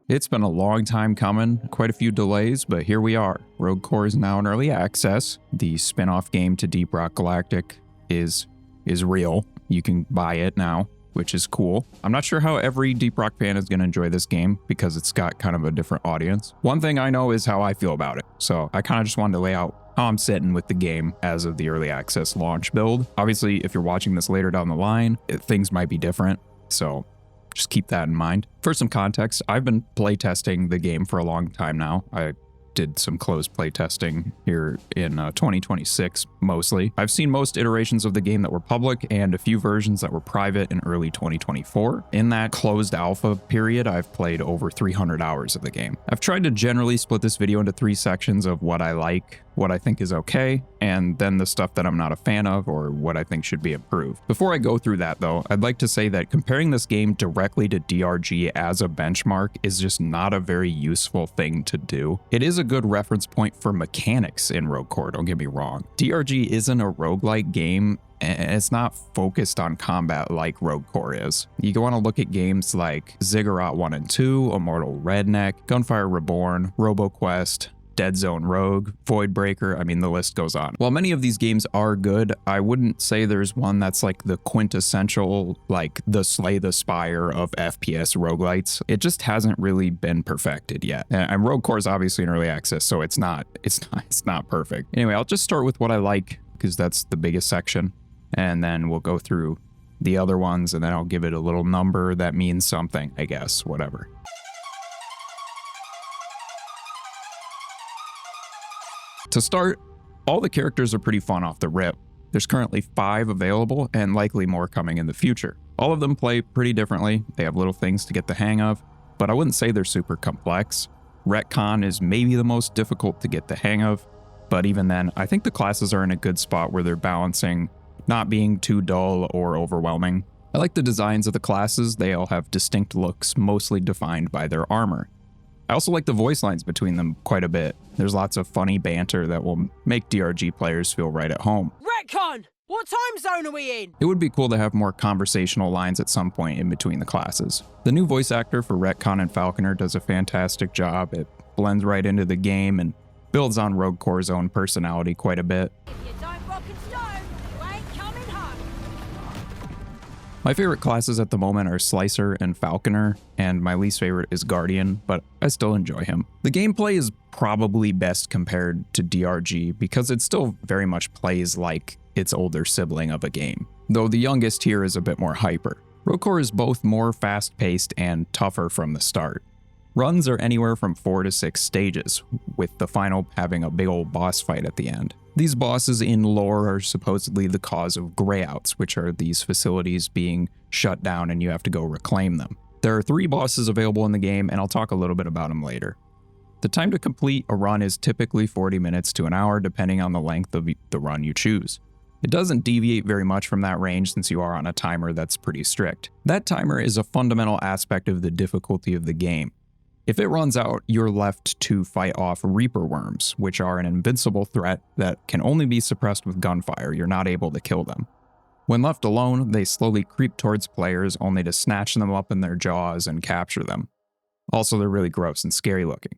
It's been a long time coming, quite a few delays, but here we are. Rogue Core is now in early access. The spin-off game to Deep Rock Galactic is real. You can buy it now, which is cool. I'm not sure how every Deep Rock fan is going to enjoy this game because it's got kind of a different audience. One thing I know is how I feel about it, so I kind of just wanted to lay out how I'm sitting with the game as of the early access launch build. Obviously, if you're watching this later down the line, things might be different, so just keep that in mind. For some context, I've been playtesting the game for a long time now. I did some closed playtesting here in 2026 mostly. I've seen most iterations of the game that were public and a few versions that were private in early 2024. In that closed alpha period, I've played over 300 hours of the game. I've tried to generally split this video into 3 sections of what I like, what I think is okay, and then the stuff that I'm not a fan of or what I think should be improved. Before I go through that though, I'd like to say that comparing this game directly to DRG as a benchmark is just not a very useful thing to do. It is a good reference point for mechanics in Rogue Core, don't get me wrong. DRG isn't a roguelike game, and it's not focused on combat like Rogue Core is. You want to look at games like Ziggurat 1 and 2, Immortal Redneck, Gunfire Reborn, RoboQuest, Dead Zone Rogue, Voidbreaker, I mean the list goes on. While many of these games are good, I wouldn't say there's one that's like the quintessential, like the Slay the Spire of FPS roguelites. It just hasn't really been perfected yet. And Rogue Core is obviously in early access, so it's not perfect. Anyway, I'll just start with what I like because that's the biggest section, and then we'll go through the other ones, and then I'll give it a little number that means something, I guess, whatever. To start, all the characters are pretty fun off the rip. There's currently 5 available and likely more coming in the future. All of them play pretty differently, they have little things to get the hang of, but I wouldn't say they're super complex. Retcon is maybe the most difficult to get the hang of, but even then, I think the classes are in a good spot where they're balancing not being too dull or overwhelming. I like the designs of the classes, they all have distinct looks mostly defined by their armor. I also like the voice lines between them quite a bit. There's lots of funny banter that will make DRG players feel right at home. Retcon! What time zone are we in? It would be cool to have more conversational lines at some point in between the classes. The new voice actor for Retcon and Falconer does a fantastic job. It blends right into the game and builds on Rogue Core's own personality quite a bit. If you don't rock and stone, you ain't coming home. My favorite classes at the moment are Slicer and Falconer, and my least favorite is Guardian, but I still enjoy him. The gameplay is probably best compared to DRG because it still very much plays like its older sibling of a game, though the youngest here is a bit more hyper. Rogue Core is both more fast-paced and tougher from the start. Runs are anywhere from 4 to 6 stages, with the final having a big old boss fight at the end. These bosses in lore are supposedly the cause of greyouts, which are these facilities being shut down and you have to go reclaim them. There are 3 bosses available in the game, and I'll talk a little bit about them later. The time to complete a run is typically 40 minutes to an hour, depending on the length of the run you choose. It doesn't deviate very much from that range since you are on a timer that's pretty strict. That timer is a fundamental aspect of the difficulty of the game. If it runs out, you're left to fight off Reaper worms, which are an invincible threat that can only be suppressed with gunfire. You're not able to kill them. When left alone, they slowly creep towards players only to snatch them up in their jaws and capture them. Also, they're really gross and scary looking.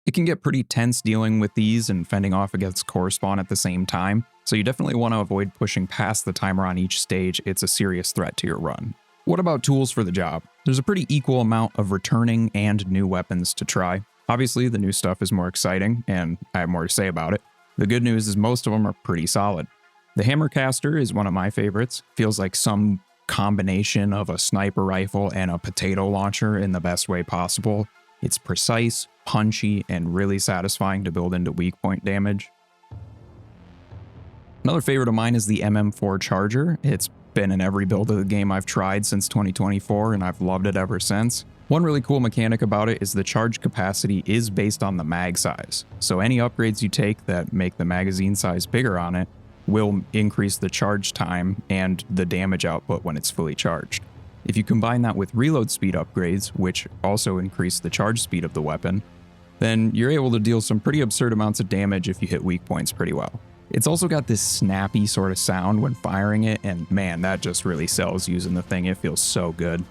It can get pretty tense dealing with these and fending off against core spawn at the same time, so you definitely want to avoid pushing past the timer on each stage. It's a serious threat to your run. What about tools for the job? There's a pretty equal amount of returning and new weapons to try. Obviously, the new stuff is more exciting, and I have more to say about it. The good news is most of them are pretty solid. The Hammercaster is one of my favorites. Feels like some combination of a sniper rifle and a potato launcher in the best way possible. It's precise, punchy, and really satisfying to build into weak point damage. Another favorite of mine is the MM4 Charger. It's been in every build of the game I've tried since 2024, and I've loved it ever since. One really cool mechanic about it is the charge capacity is based on the mag size, so any upgrades you take that make the magazine size bigger on it will increase the charge time and the damage output when it's fully charged. If you combine that with reload speed upgrades, which also increase the charge speed of the weapon, then you're able to deal some pretty absurd amounts of damage if you hit weak points pretty well. It's also got this snappy sort of sound when firing it, and man, that just really sells using the thing. It feels so good.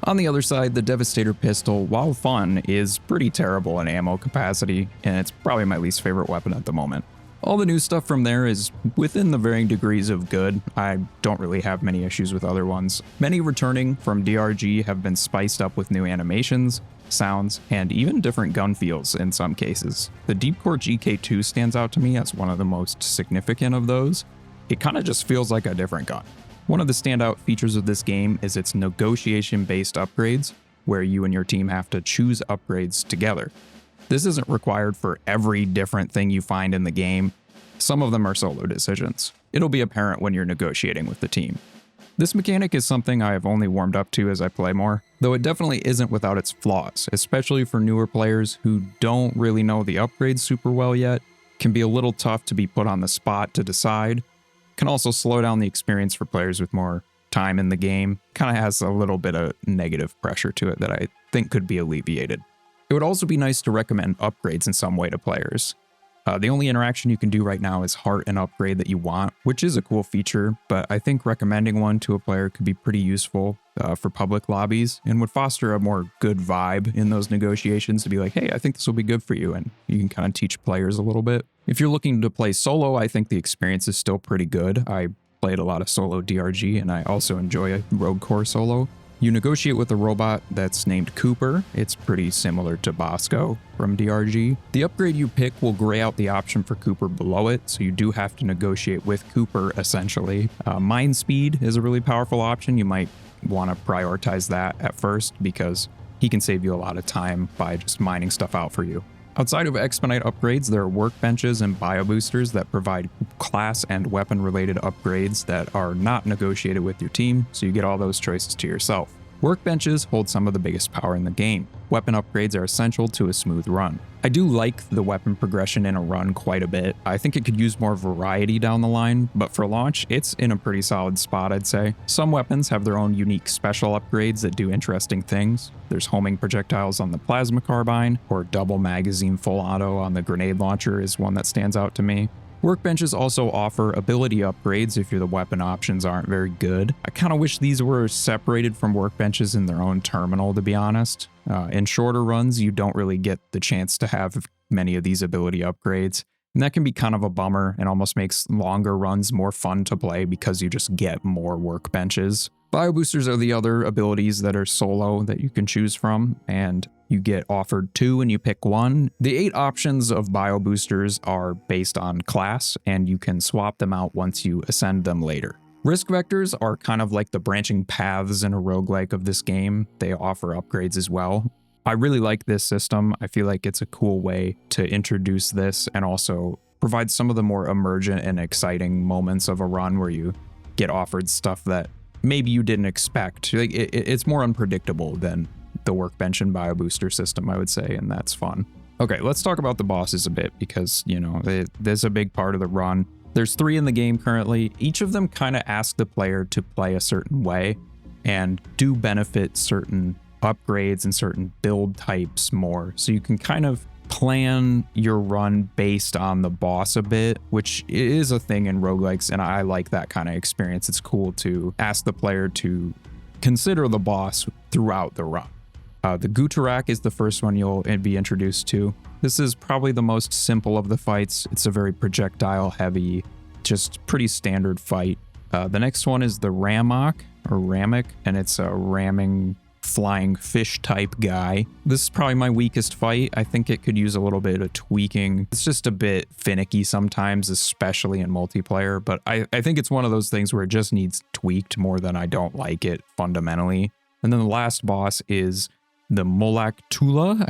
On the other side, the Devastator pistol, while fun, is pretty terrible in ammo capacity, and it's probably my least favorite weapon at the moment. All the new stuff from there is within the varying degrees of good. I don't really have many issues with other ones. Many returning from DRG have been spiced up with new animations, sounds, and even different gun feels in some cases. The Deepcore GK2 stands out to me as one of the most significant of those. It kind of just feels like a different gun. One of the standout features of this game is its negotiation-based upgrades, where you and your team have to choose upgrades together. This isn't required for every different thing you find in the game. Some of them are solo decisions. It'll be apparent when you're negotiating with the team. This mechanic is something I have only warmed up to as I play more, though it definitely isn't without its flaws, especially for newer players who don't really know the upgrades super well yet. Can be a little tough to be put on the spot to decide. Can also slow down the experience for players with more time in the game. Kind of has a little bit of negative pressure to it that I think could be alleviated. It would also be nice to recommend upgrades in some way to players. The only interaction you can do right now is heart an upgrade that you want, which is a cool feature, but I think recommending one to a player could be pretty useful for public lobbies and would foster a more good vibe in those negotiations to be like, hey, I think this will be good for you, and you can kind of teach players a little bit. If you're looking to play solo, I think the experience is still pretty good. I played a lot of solo DRG, and I also enjoy a Rogue Core solo. You negotiate with a robot that's named Cooper. It's pretty similar to Bosco from DRG. The upgrade you pick will gray out the option for Cooper below it, so you do have to negotiate with Cooper, essentially. Mine speed is a really powerful option. You might want to prioritize that at first because he can save you a lot of time by just mining stuff out for you. Outside of Expedite upgrades, there are workbenches and bio boosters that provide class and weapon related upgrades that are not negotiated with your team, so you get all those choices to yourself. Workbenches hold some of the biggest power in the game. Weapon upgrades are essential to a smooth run. I do like the weapon progression in a run quite a bit. I think it could use more variety down the line, but for launch, it's in a pretty solid spot, I'd say. Some weapons have their own unique special upgrades that do interesting things. There's homing projectiles on the plasma carbine, or double magazine full auto on the grenade launcher is one that stands out to me. Workbenches also offer ability upgrades if the weapon options aren't very good. I kind of wish these were separated from workbenches in their own terminal, to be honest. In shorter runs, you don't really get the chance to have many of these ability upgrades, and that can be kind of a bummer and almost makes longer runs more fun to play because you just get more workbenches. Bio boosters are the other abilities that are solo that you can choose from, and you get offered 2 and you pick 1. The 8 options of bio boosters are based on class, and you can swap them out once you ascend them later. Risk vectors are kind of like the branching paths in a roguelike of this game. They offer upgrades as well. I really like this system. I feel like it's a cool way to introduce this and also provide some of the more emergent and exciting moments of a run where you get offered stuff that maybe you didn't expect. Like it's more unpredictable than the workbench and bio booster system, I would say, and that's fun. Okay, let's talk about the bosses a bit because, there's a big part of the run. There's 3 in the game currently. Each of them kind of ask the player to play a certain way and do benefit certain upgrades and certain build types more. So you can kind of plan your run based on the boss a bit, which is a thing in roguelikes, and I like that kind of experience. It's cool to ask the player to consider the boss throughout the run. The Guterak is the first one you'll be introduced to. This is probably the most simple of the fights. It's a very projectile heavy, just pretty standard fight. The next one is the Ramok, or Ramek, and it's a ramming flying fish type guy. This is probably my weakest fight. I think it could use a little bit of tweaking. It's just a bit finicky sometimes, especially in multiplayer, but I think it's one of those things where it just needs tweaked more than I don't like it fundamentally. And then the last boss is the Molak Tula.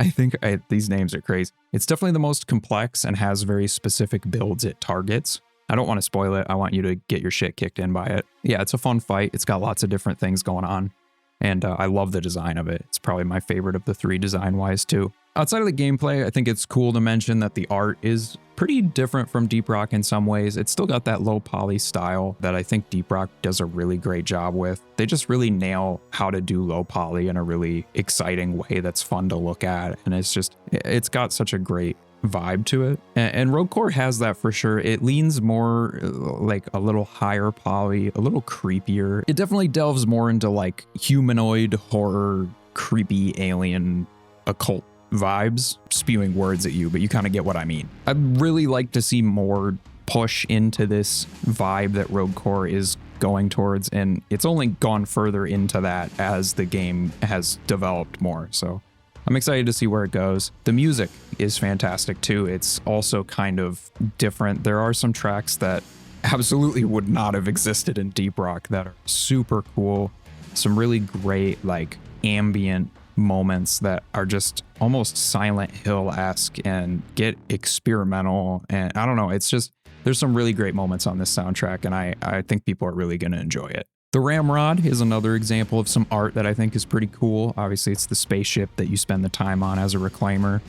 These names are crazy. It's definitely the most complex and has very specific builds it targets. I don't want to spoil it. I want you to get your shit kicked in by it. Yeah, it's a fun fight. It's got lots of different things going on. And I love the design of it. It's probably my favorite of the 3 design-wise, too. Outside of the gameplay, I think it's cool to mention that the art is pretty different from Deep Rock in some ways. It's still got that low poly style that I think Deep Rock does a really great job with. They just really nail how to do low poly in a really exciting way that's fun to look at. And it's got such a great vibe to it. And Rogue Core has that for sure. It leans more like a little higher poly, a little creepier. It definitely delves more into like humanoid horror, creepy alien occult vibes, spewing words at you, but you kind of get what I mean. I'd really like to see more push into this vibe that Rogue Core is going towards, and it's only gone further into that as the game has developed more. So I'm excited to see where it goes. The music is fantastic too. It's also kind of different. There are some tracks that absolutely would not have existed in Deep Rock that are super cool. Some really great like ambient moments that are just almost Silent Hill-esque and get experimental. And I don't know, it's just, there's some really great moments on this soundtrack, and I think people are really going to enjoy it. The Ramrod is another example of some art that I think is pretty cool. Obviously, it's the spaceship that you spend the time on as a reclaimer.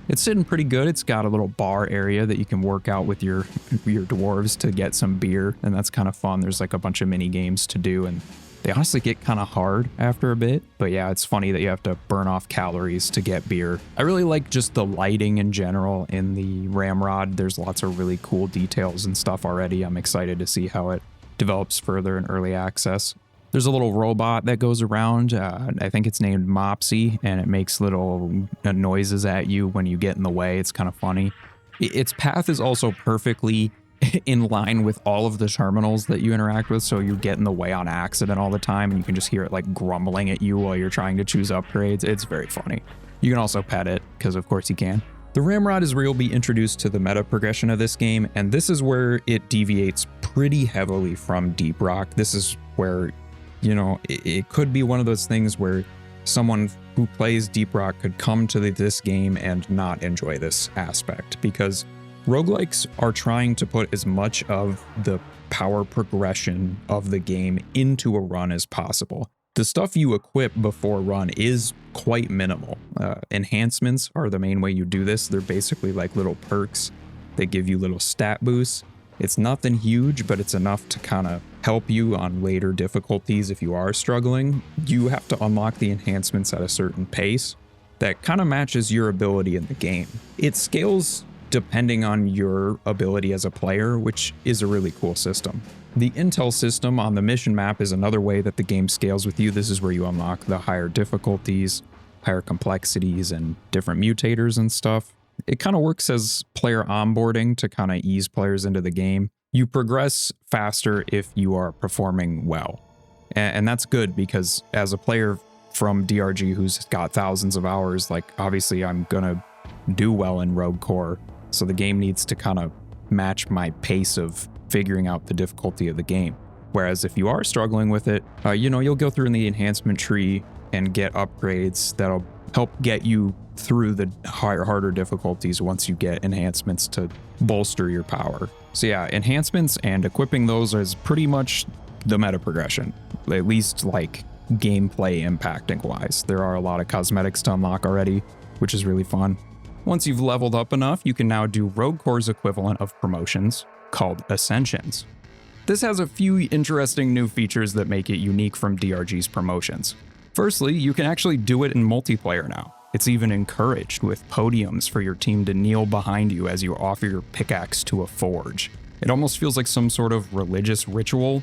It's sitting pretty good. It's got a little bar area that you can work out with your dwarves to get some beer, and that's kind of fun. There's like a bunch of mini games to do, and they honestly get kind of hard after a bit. But yeah, it's funny that you have to burn off calories to get beer. I really like just the lighting in general in the Ramrod. There's lots of really cool details and stuff already. I'm excited to see how it develops further in early access. There's a little robot that goes around. I think it's named Mopsy, and it makes little noises at you when you get in the way. It's kind of funny. Its path is also perfectly in line with all of the terminals that you interact with, so you get in the way on accident all the time, and you can just hear it like grumbling at you while you're trying to choose upgrades. It's very funny. You can also pet it, because of course you can. The Ramrod is where you'll be introduced to the meta progression of this game, and this is where it deviates pretty heavily from Deep Rock. This is where, you know, it could be one of those things where someone who plays Deep Rock could come to this game and not enjoy this aspect, because roguelikes are trying to put as much of the power progression of the game into a run as possible. The stuff you equip before run is quite minimal. Enhancements are the main way you do this. They're basically like little perks. They give you little stat boosts. It's nothing huge, but it's enough to kind of help you on later difficulties if you are struggling. You have to unlock the enhancements at a certain pace that kind of matches your ability in the game. It scales depending on your ability as a player, which is a really cool system. The intel system on the mission map is another way that the game scales with you. This is where you unlock the higher difficulties, higher complexities, and different mutators and stuff. It kind of works as player onboarding to kind of ease players into the game. You progress faster if you are performing well. And that's good, because as a player from DRG who's got thousands of hours, like obviously I'm gonna do well in Rogue Core. So the game needs to kind of match my pace of figuring out the difficulty of the game. Whereas if you are struggling with it, you'll go through in the enhancement tree and get upgrades that'll help get you through the harder difficulties once you get enhancements to bolster your power. So yeah, enhancements and equipping those is pretty much the meta progression, at least like gameplay impacting wise. There are a lot of cosmetics to unlock already, which is really fun. Once you've leveled up enough, you can now do Rogue Core's equivalent of promotions, called Ascensions. This has a few interesting new features that make it unique from DRG's promotions. Firstly, you can actually do it in multiplayer now. It's even encouraged, with podiums for your team to kneel behind you as you offer your pickaxe to a forge. It almost feels like some sort of religious ritual.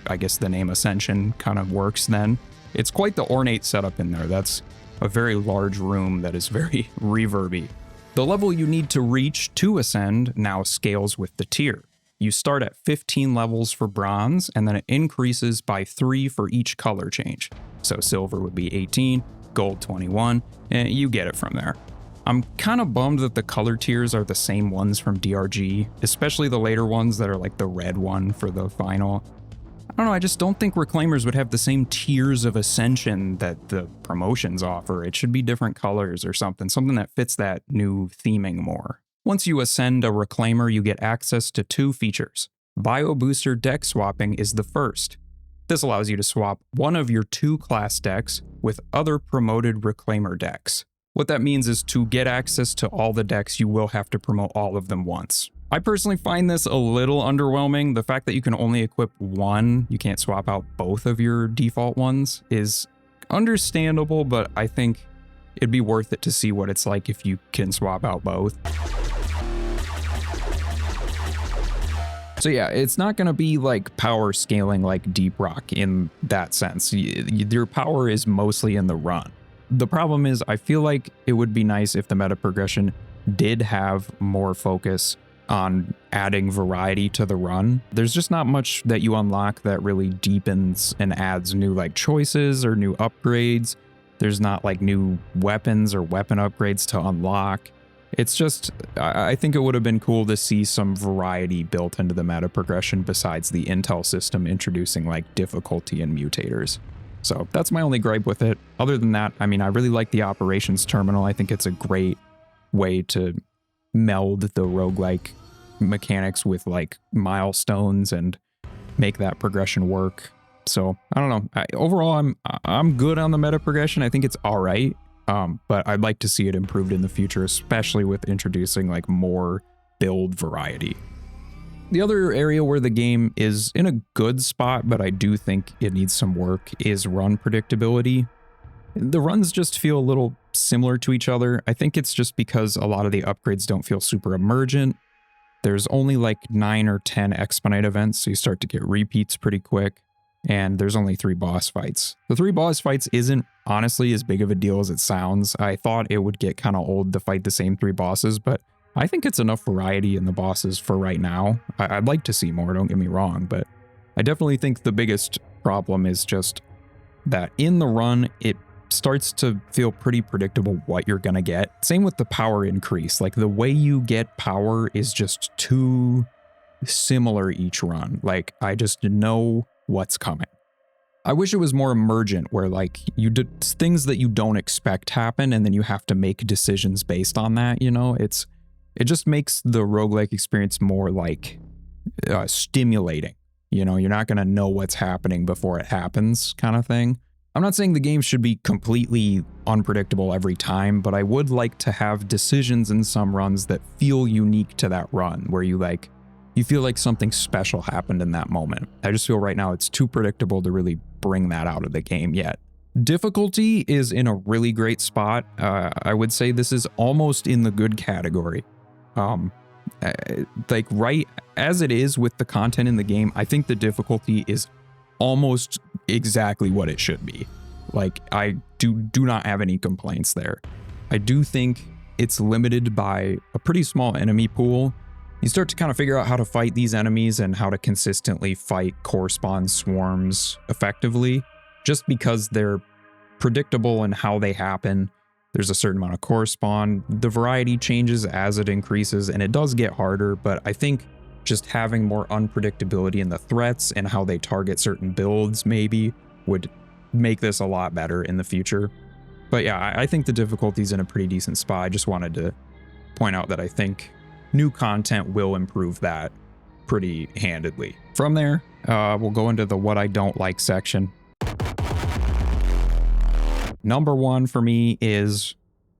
I guess the name Ascension kind of works then. It's quite the ornate setup in there. That's a very large room that is very reverby. The level you need to reach to ascend now scales with the tier. You start at 15 levels for bronze, and then it increases by 3 for each color change. So silver would be 18, gold 21, and you get it from there. I'm kind of bummed that the color tiers are the same ones from DRG, especially the later ones that are like the red one for the final. I don't know, I just don't think Reclaimers would have the same tiers of ascension that the promotions offer. It should be different colors or something that fits that new theming more. Once you ascend a Reclaimer, you get access to 2 features. Bio Booster deck swapping is the first. This allows you to swap one of your 2 class decks with other promoted Reclaimer decks. What that means is to get access to all the decks, you will have to promote all of them once. I personally find this a little underwhelming. The fact that you can only equip one, you can't swap out both of your default ones, is understandable, but I think it'd be worth it to see what it's like if you can swap out both. So yeah, it's not going to be like power scaling like Deep Rock in that sense. Your power is mostly in the run. The problem is I feel like it would be nice if the meta progression did have more focus on adding variety to the run. There's just not much that you unlock that really deepens and adds new like choices or new upgrades. There's not like new weapons or weapon upgrades to unlock. It's just, I think it would have been cool to see some variety built into the meta progression besides the intel system introducing like difficulty and mutators. So that's my only gripe with it. Other than that, I mean, I really like the operations terminal. I think it's a great way to meld the roguelike mechanics with like milestones and make that progression work. So I don't know. Overall, I'm good on the meta progression. I think it's all right. But I'd like to see it improved in the future, especially with introducing like more build variety. The other area where the game is in a good spot, but I do think it needs some work, is run predictability. The runs just feel a little similar to each other. I think it's just because a lot of the upgrades don't feel super emergent. There's only like 9 or 10 expedite events, so you start to get repeats pretty quick. And there's only 3 boss fights. The 3 boss fights isn't honestly as big of a deal as it sounds. I thought it would get kind of old to fight the same 3 bosses, but I think it's enough variety in the bosses for right now. I'd like to see more, don't get me wrong, but I definitely think the biggest problem is just that in the run, it starts to feel pretty predictable what you're gonna get. Same with the power increase. Like the way you get power is just too similar each run. Like I just know what's coming. I wish it was more emergent where like you did things that you don't expect happen and then you have to make decisions based on that, you know? It just makes the roguelike experience more like stimulating. You know, you're not going to know what's happening before it happens kind of thing. I'm not saying the game should be completely unpredictable every time, but I would like to have decisions in some runs that feel unique to that run where you feel like something special happened in that moment. I just feel right now it's too predictable to really bring that out of the game yet. Difficulty is in a really great spot. I would say this is almost in the good category. Like right as it is with the content in the game, I think the difficulty is almost exactly what it should be. Like I do not have any complaints there. I do think it's limited by a pretty small enemy pool. You start to kind of figure out how to fight these enemies and how to consistently fight core spawn swarms effectively, just because they're predictable in how they happen. There's a certain amount of core spawn. The variety changes as it increases, and it does get harder, but I think just having more unpredictability in the threats and how they target certain builds maybe would make this a lot better in the future. But yeah, I think the difficulty's in a pretty decent spot. I just wanted to point out that I think new content will improve that pretty handedly. From there, we'll go into the what I don't like section. Number 1 for me is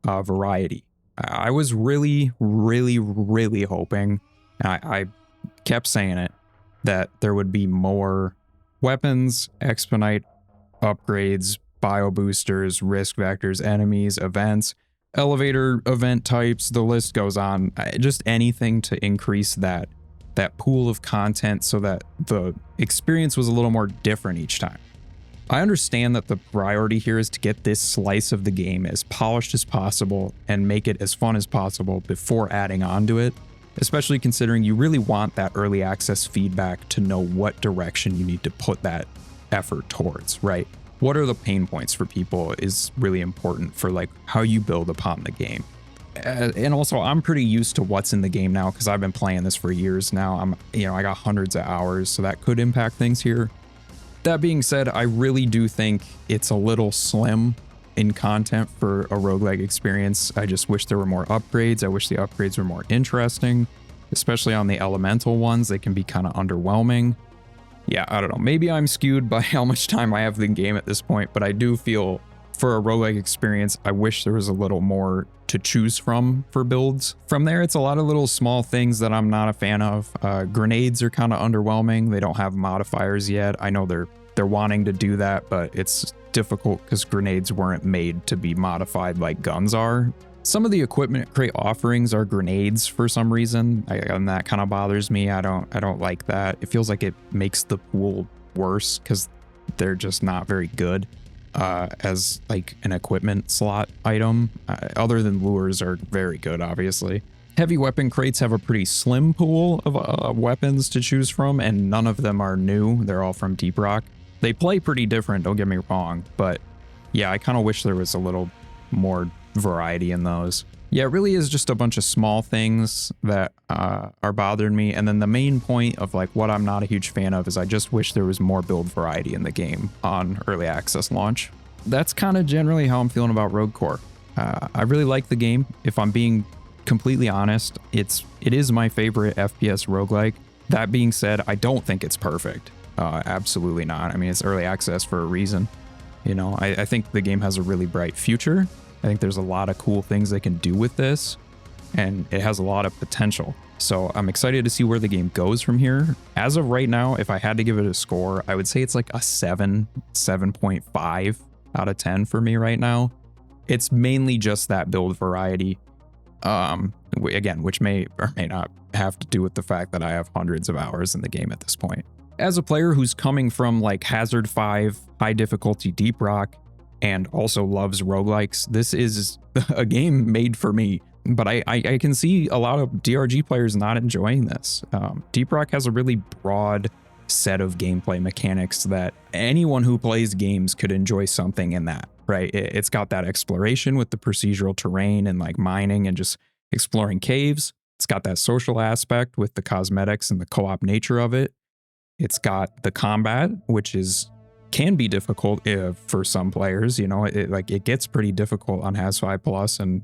variety. I was really hoping, and I kept saying it, that there would be more weapons, expedite upgrades, bio boosters, risk vectors, enemies, events, elevator event types, the list goes on. Just anything to increase that pool of content so that the experience was a little more different each time. I understand that the priority here is to get this slice of the game as polished as possible and make it as fun as possible before adding on to it, especially considering you really want that early access feedback to know what direction you need to put that effort towards, right? What are the pain points for people is really important for like how you build upon the game. And also I'm pretty used to what's in the game now because I've been playing this for years now. I got hundreds of hours, so that could impact things here. That being said, I really do think it's a little slim in content for a roguelike experience. I just wish there were more upgrades. I wish the upgrades were more interesting, especially on the elemental ones. They can be kind of underwhelming. Yeah, I don't know. Maybe I'm skewed by how much time I have in the game at this point, but I do feel for a roguelike experience, I wish there was a little more to choose from for builds. From there, it's a lot of little small things that I'm not a fan of. Grenades are kind of underwhelming. They don't have modifiers yet. I know they're wanting to do that, but it's difficult because grenades weren't made to be modified like guns are. Some of the equipment crate offerings are grenades for some reason, and that kind of bothers me. I don't like that. It feels like it makes the pool worse because they're just not very good as like an equipment slot item. Other than lures are very good, obviously. Heavy weapon crates have a pretty slim pool of weapons to choose from, and none of them are new. They're all from Deep Rock. They play pretty different, don't get me wrong, but yeah, I kind of wish there was a little more variety in those. Yeah, it really is just a bunch of small things that are bothering me. And then the main point of like what I'm not a huge fan of is I just wish there was more build variety in the game on early access launch. That's kind of generally how I'm feeling about Rogue Core. I really like the game. If I'm being completely honest, it is my favorite FPS roguelike. That being said, I don't think it's perfect. Absolutely not. I mean, it's early access for a reason. You know, I think the game has a really bright future. I think there's a lot of cool things they can do with this, and it has a lot of potential. So I'm excited to see where the game goes from here. As of right now, if I had to give it a score, I would say it's like a 7.5 out of 10 for me right now. It's mainly just that build variety. Again, which may or may not have to do with the fact that I have hundreds of hours in the game at this point. As a player who's coming from like Hazard 5, high difficulty Deep Rock, and also loves roguelikes, this is a game made for me. But I can see a lot of DRG players not enjoying this. Deep Rock has a really broad set of gameplay mechanics that anyone who plays games could enjoy something in that, right? It's got that exploration with the procedural terrain and like mining and just exploring caves. It's got that social aspect with the cosmetics and the co-op nature of it. It's got the combat, which can be difficult for some players. You know, it gets pretty difficult on Haz 5 Plus, and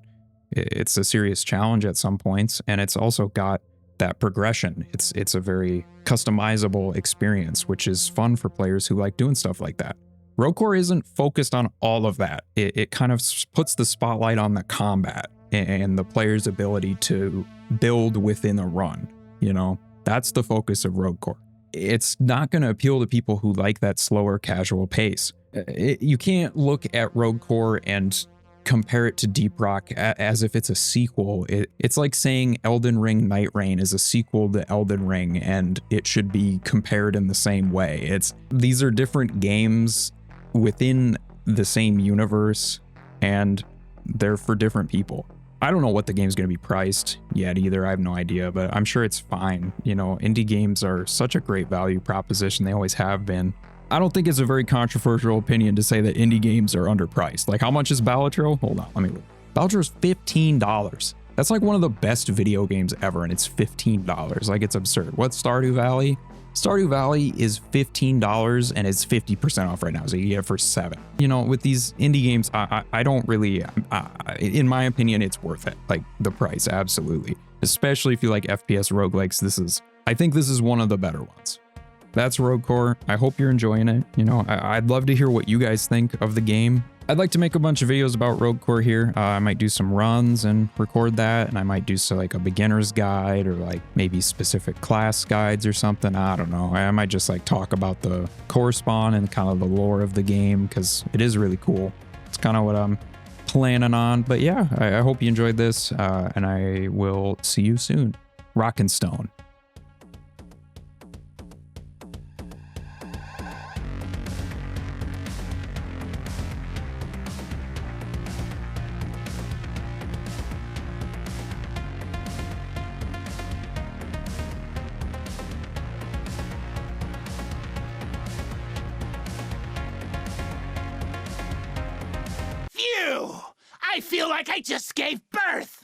it's a serious challenge at some points. And it's also got that progression. It's a very customizable experience, which is fun for players who like doing stuff like that. Rogue Core isn't focused on all of that. It kind of puts the spotlight on the combat and the player's ability to build within a run. You know, that's the focus of Rogue Core. It's not going to appeal to people who like that slower, casual pace. You can't look at Rogue Core and compare it to Deep Rock as if it's a sequel. It's like saying Elden Ring Night Rain is a sequel to Elden Ring and it should be compared in the same way. These are different games within the same universe, and they're for different people. I don't know what the game's going to be priced yet either. I have no idea, but I'm sure it's fine. You know, indie games are such a great value proposition. They always have been. I don't think it's a very controversial opinion to say that indie games are underpriced. Like, how much is Balatro? Hold on, let me look. Balatro is $15. That's like one of the best video games ever, and it's $15. Like, it's absurd. What's Stardew Valley? Stardew Valley is $15 and it's 50% off right now, so you get it for $7. You know, with these indie games, I don't really, in my opinion, it's worth it. Like, the price, absolutely. Especially if you like FPS roguelikes, I think this is one of the better ones. That's Rogue Core. I hope you're enjoying it. You know, I'd love to hear what you guys think of the game. I'd like to make a bunch of videos about Rogue Core here. I might do some runs and record that, and I might do like a beginner's guide or like maybe specific class guides or something. I don't know. I might just like talk about the core spawn and kind of the lore of the game because it is really cool. It's kind of what I'm planning on. But yeah, I hope you enjoyed this, and I will see you soon. Rock and Stone. I feel like I just gave birth!